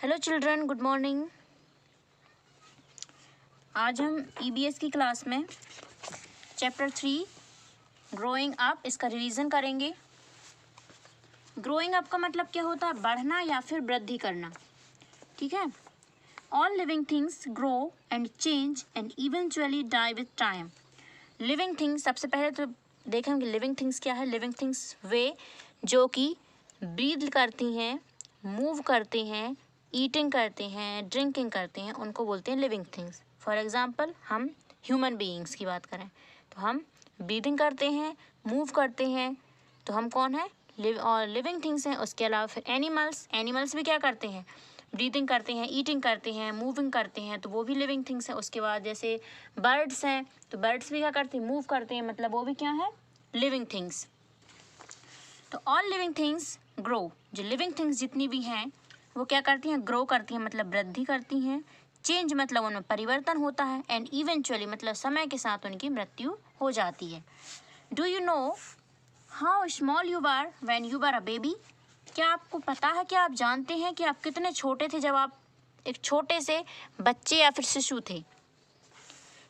Hello children, good morning. आज हम EBS की क्लास में चैप्टर 3 ग्रोइंग अप इसका रिवीजन करेंगे। ग्रोइंग अप का मतलब क्या होता है? बढ़ना या फिर वृद्धि करना। ठीक है। All living things grow and change and eventually die with time. Living things, सबसे पहले तो देखेंगे लिविंग थिंग्स क्या है। लिविंग थिंग्स वे जो कि ब्रीथ करती हैं, मूव करते हैं, ईटिंग करते हैं, ड्रिंकिंग करते हैं, उनको बोलते हैं लिविंग थिंग्स। फॉर एग्जांपल हम ह्यूमन बीइंग्स की बात करें तो हम ब्रीदिंग करते हैं, मूव करते हैं, तो हम कौन है? और लिविंग थिंग्स हैं। उसके अलावा फिर एनिमल्स भी क्या करते हैं? ब्रीदिंग करते हैं, ईटिंग करते हैं, मूविंग करते हैं, तो वो भी लिविंग थिंग्स हैं। उसके बाद जैसे बर्ड्स हैं तो बर्ड्स भी क्या करते हैं? मूव करते हैं, मतलब वो भी क्या है? Living things. तो ऑल लिविंग थिंग्स ग्रो, जो लिविंग थिंग्स जितनी भी हैं वो क्या करती हैं? ग्रो करती हैं, मतलब वृद्धि करती हैं। चेंज मतलब उनमें परिवर्तन होता है। एंड इवेंचुअली मतलब समय के साथ उनकी मृत्यु हो जाती है। Do you know how small you are when you are a baby? क्या आपको पता है, क्या आप जानते हैं कि आप कितने छोटे थे जब आप एक छोटे से बच्चे या फिर शिशु थे?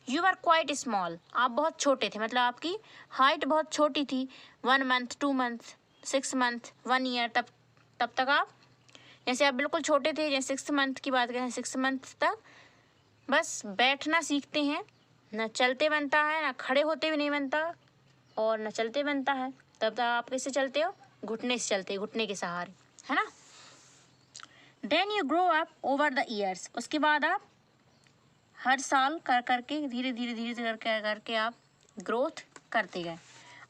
यू आर क्वाइट स्मॉल, आप बहुत छोटे थे, मतलब आपकी हाइट बहुत छोटी थी। 1 मंथ, 2 मंथ, 6 मंथ, 1 ईयर, तब तक आप, जैसे आप बिल्कुल छोटे थे, जैसे 6 मंथ की बात करें, 6 मंथ तक बस बैठना सीखते हैं। न चलते बनता है, न खड़े होते भी नहीं बनता, और न चलते बनता है। तब तक आप कैसे चलते हो? घुटने से चलते, घुटने के सहारे, है ना। Then you grow up over the years, उसके बाद आप हर साल कर करके धीरे करके आप ग्रोथ करते गए।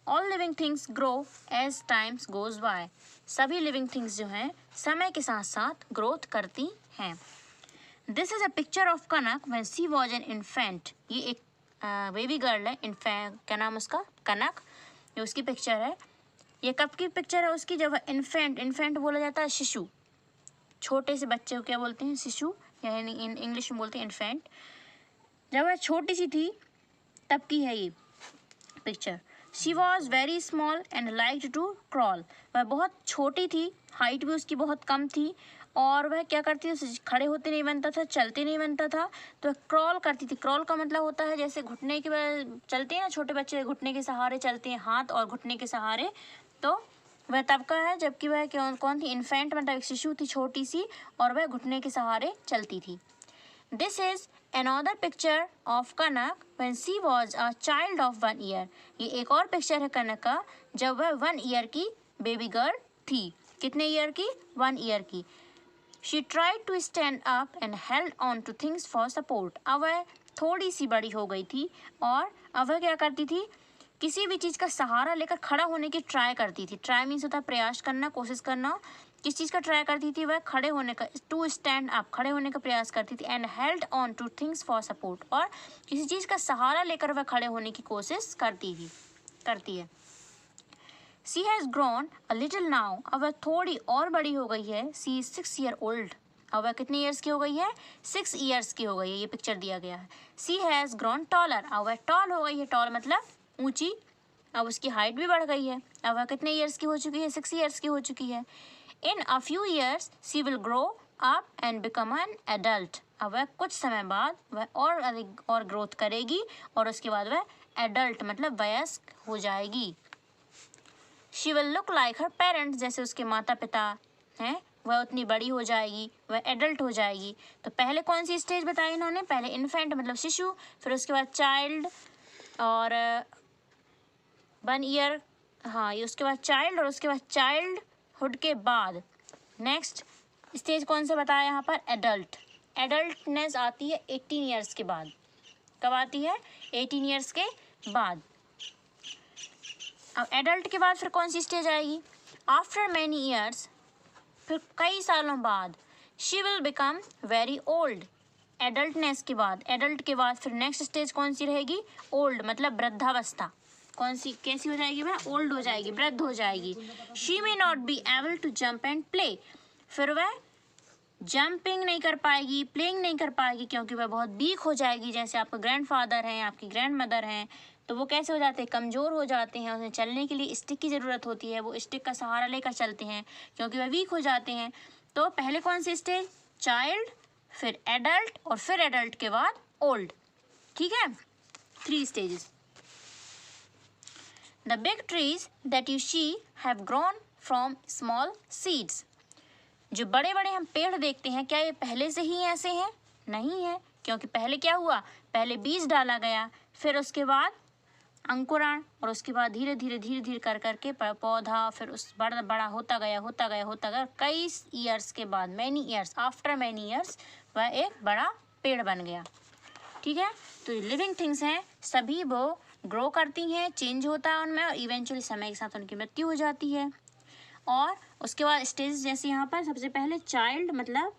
All living things grow as times goes by, सभी लिविंग थिंग्स जो हैं समय के साथ साथ ग्रोथ करती हैं। This is a picture of Kanak when she was an infant, ये एक बेबी गर्ल है। इन्फेंट, क्या नाम उसका? कनक, ये उसकी पिक्चर है। ये कब की पिक्चर है उसकी? जब इन्फेंट बोला जाता है शिशु, छोटे से बच्चे को क्या बोलते हैं? शिशु, यानी इंग्लिश में बोलते हैं इन्फेंट। जब वह छोटी सी थी तब की है ये picture. She was very small and like to crawl, वह बहुत छोटी थी, हाइट भी उसकी बहुत कम थी, और वह क्या करती थी? खड़े होते नहीं बनता था, चलते नहीं बनता था, तो वह क्रॉल करती थी। क्रॉल का मतलब होता है जैसे घुटने के चलते हैं ना, छोटे बच्चे घुटने के सहारे चलते हैं, हाथ और घुटने के सहारे। तो वह तब का है जबकि वह कौन थी? इन्फेंट, मतलब एक शिशु थी छोटी सी, और वह घुटने के सहारे चलती थी। This is another picture of Kanak when she was a child of 1 year. ये एक और पिक्चर है कनक का जब वह 1 ईयर की बेबी गर्ल थी। कितने ईयर की? 1 ईयर की। She tried to stand up and held on to things for support. अब वह थोड़ी सी बड़ी हो गई थी और अब वह क्या करती थी? किसी भी चीज़ का सहारा लेकर खड़ा होने की ट्राई करती थी। ट्राई मीन्स होता है प्रयास करना, कोशिश करना। किस चीज़ का ट्राई करती थी? वह खड़े होने का, टू स्टैंड अप, खड़े होने का प्रयास करती थी। And held on two things for support, और किसी चीज़ का सहारा लेकर वह खड़े होने की कोशिश करती है। She has grown a little now, अब वह थोड़ी और बड़ी हो गई है। सी इज 6 ईयर ओल्ड, अब वह कितने ईयर्स की हो गई है? 6 ईयर्स की हो गई है। ये पिक्चर दिया गया है। सी हैज़ ग्रोन टॉलर, अब वह टॉल हो गई है। टॉल मतलब ऊंची, अब उसकी हाइट भी बढ़ गई है। अब वह कितने ईयर्स की हो चुकी है? 6 ईयर्स की हो चुकी है। In a few years she will grow up and become an adult, अब वह कुछ समय बाद वह और अधिक और ग्रोथ करेगी और उसके बाद वह एडल्ट मतलब वयस्क हो जाएगी। She will look like her parents, जैसे उसके माता पिता हैं वह उतनी बड़ी हो जाएगी, वह एडल्ट हो जाएगी। तो पहले कौन सी स्टेज बताई इन्होंने? पहले इन्फेंट मतलब शिशु, फिर उसके बाद चाइल्ड और 1 ईयर, हाँ ये उसके बाद चाइल्ड, और उसके बाद चाइल्डहुड के बाद नेक्स्ट स्टेज कौन सा बताया यहाँ पर? एडल्ट। एडल्टनेस आती है 18 ईयर्स के बाद। कब आती है? 18 ईयर्स के बाद। अब एडल्ट के बाद फिर कौन सी स्टेज आएगी? आफ्टर मैनी ईयर्स, फिर कई सालों बाद, she will become very old. Adultness के बाद, एडल्ट के बाद फिर नेक्स्ट स्टेज कौन सी रहेगी? ओल्ड मतलब वृद्धावस्था। कौन सी, कैसी हो जाएगी वह? ओल्ड हो जाएगी, वृद्ध हो जाएगी। She may not be able to jump and play, फिर वह जंपिंग नहीं कर पाएगी, प्लेइंग नहीं कर पाएगी, क्योंकि वह बहुत वीक हो जाएगी। जैसे आपका ग्रैंडफादर हैं, आपकी ग्रैंड मदर हैं, तो वो कैसे हो जाते हैं? कमज़ोर हो जाते हैं। उन्हें चलने के लिए स्टिक की ज़रूरत होती है, वो स्टिक का सहारा लेकर चलते हैं क्योंकि वह वीक हो जाते हैं। तो पहले कौन सी स्टेज? चाइल्ड, फिर एडल्ट और फिर एडल्ट के बाद ओल्ड। ठीक है, 3 stages. The big trees that you see have grown from small seeds. जो बड़े बड़े हम पेड़ देखते हैं, क्या ये पहले से ही ऐसे हैं? नहीं है, क्योंकि पहले क्या हुआ, पहले बीज डाला गया, फिर उसके बाद अंकुरण, और उसके बाद धीरे धीरे कर करके पौधा, फिर उस बड़ा होता गया, कई ईयर्स के बाद, many years, after many years वह एक बड़ा पेड़ बन गया। ठीक है, तो लिविंग थिंग्स हैं, सभी वो ग्रो करती हैं, चेंज होता है उनमें, और इवेंचुअली समय के साथ उनकी मृत्यु हो जाती है। और उसके बाद स्टेज, जैसे यहाँ पर सबसे पहले चाइल्ड मतलब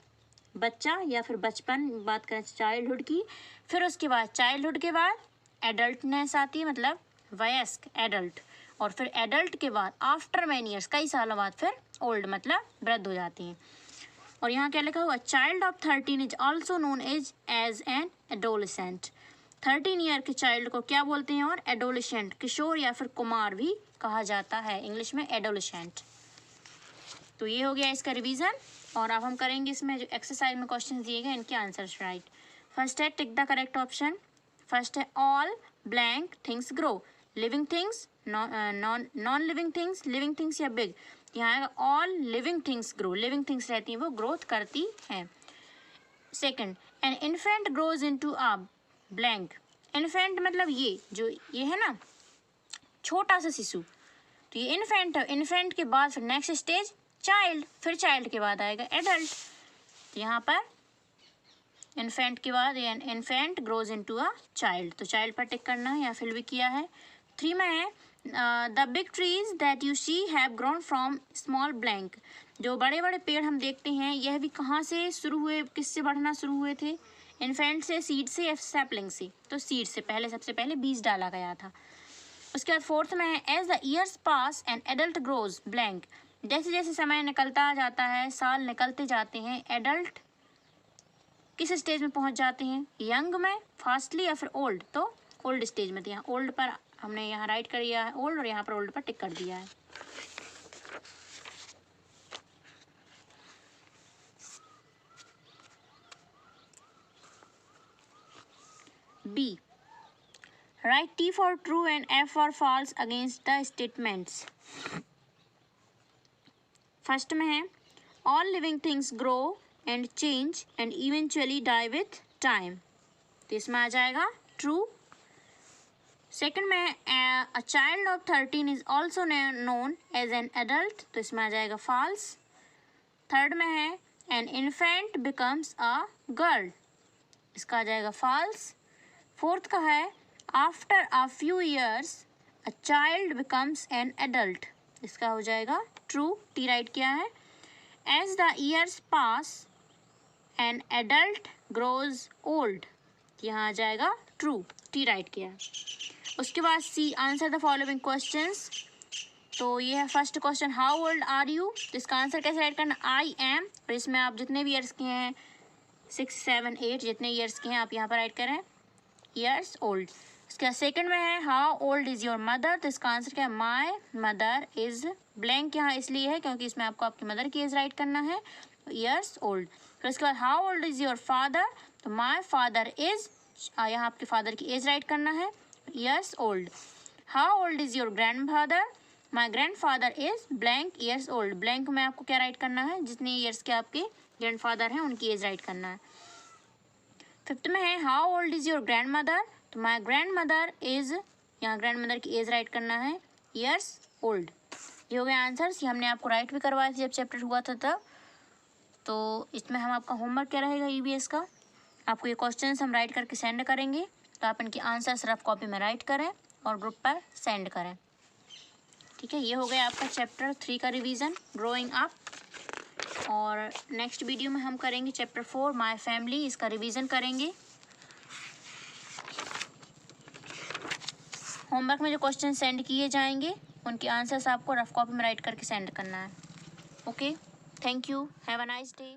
बच्चा या फिर बचपन, बात करें चाइल्डहुड की, फिर उसके बाद चाइल्डहुड के बाद एडल्टनेस आती है, मतलब वयस्क, एडल्ट, और फिर एडल्ट के बाद आफ्टर मैनी ईयर्स, कई सालों बाद फिर ओल्ड, मतलब वृद्ध हो जाती हैं। और यहाँ क्या लिखा हुआ, child of 13 is also known as an adolescent. 13 year के चाइल्ड को क्या बोलते हैं? और एडोलेसेंट, किशोर या फिर कुमार भी कहा जाता है, इंग्लिश में एडोलेसेंट। तो ये हो गया इसका रिवीजन। और अब हम करेंगे इसमें जो एक्सरसाइज में क्वेश्चन दिए गए, इनके आंसर्स राइट। फर्स्ट है tick the correct option. First है all blank things grow, living things, non living things, living things या बिग। यहाँ आएगा all living things grow, living things रहती हैं वो ग्रोथ करती हैं। Second, an infant grows into a blank. Infant मतलब ये है ना, छोटा सा शिशु, तो ये इन्फेंट है। इन्फेंट के बाद फिर नेक्स्ट स्टेज चाइल्ड, फिर चाइल्ड के बाद आएगा एडल्ट। तो यहाँ पर इन्फेंट के बाद infant grows into a child, तो चाइल्ड पर टिक करना है, या फिल भी किया है। 3 में है the big trees that you see have grown from small blank. जो बड़े बड़े पेड़ हम देखते हैं, यह भी कहाँ से शुरू हुए, किससे बढ़ना शुरू हुए थे? इन्फेंट से, सीड से या सैपलिंग से? तो सीड से, पहले सबसे पहले बीज डाला गया था। उसके बाद 4th में है as the years pass and adult grows blank. जैसे जैसे समय निकलता जाता है, साल निकलते जाते हैं, एडल्ट किस स्टेज में पहुंच जाते हैं? यंग में, फास्टली या फिर ओल्ड? तो ओल्ड स्टेज में। तो यहाँ ओल्ड पर हमने यहाँ राइट कर दिया है ओल्ड, और यहाँ पर ओल्ड पर टिक कर दिया है। B, right T for true and F for false against the statements. First में है all living things grow and change and eventually die with time, तो इसमें आ जाएगा ट्रू। सेकंड में है a child of 13 is also known as an adult, तो इसमें आ जाएगा फॉल्स। थर्ड में है an infant becomes a girl, इसका आ जाएगा फॉल्स। फोर्थ का है after a few years a child becomes an adult, इसका हो जाएगा ट्रू, टी राइट किया है। As the years pass an adult grows old, यहाँ आ जाएगा ट्रू, टी राइट किया है। उसके बाद C, answer the following questions. तो ये है first question, how old are you, तो इसका आंसर कैसे राइट करना? आई एम, और इसमें आप जितने भी ईयर्स के हैं 6, 7, 8 जितने ईयर्स के हैं आप यहाँ पर राइट करें ईयर्स ओल्ड। उसके बाद सेकंड में है how old is your mother, तो इसका आंसर क्या है? माई मदर इज़ ब्लैंक, यहाँ इसलिए है क्योंकि इसमें आपको आपकी मदर की एज राइट करना है, ईयर्स ओल्ड। फिर उसके बाद how old is your father, तो माई फादर इज़, यहाँ आपके फादर की एज राइट करना है, years old. How old is your grand father, my grand father is blank years old. Blank में आपको क्या राइट करना है? जितने ईयर्स के आपके ग्रैंड फादर हैं उनकी एज राइट करना है। फिफ्थ में है how old is your grand mother, तो माई ग्रैंड मदर इज़, यहाँ ग्रैंड मदर की एज राइट करना है, ईयर्स ओल्ड। ये हो गए आंसर्स, ये हमने आपको राइट भी करवाए थे जब चैप्टर हुआ था तब। तो इसमें हम आपका होमवर्क क्या रहेगा EVS का, आपको ये क्वेश्चंस हम राइट करके सेंड करेंगे, तो आप इनके आंसर्स रफ कॉपी में राइट करें और ग्रुप पर सेंड करें। ठीक है, ये हो गया आपका चैप्टर 3 का रिवीजन, ग्रोइंग अप। और नेक्स्ट वीडियो में हम करेंगे चैप्टर 4 माय फैमिली, इसका रिवीजन करेंगे। होमवर्क में जो क्वेश्चन सेंड किए जाएंगे उनके आंसर्स आपको रफ कॉपी में राइट करके सेंड करना है। Okay, thank you, have a nice day.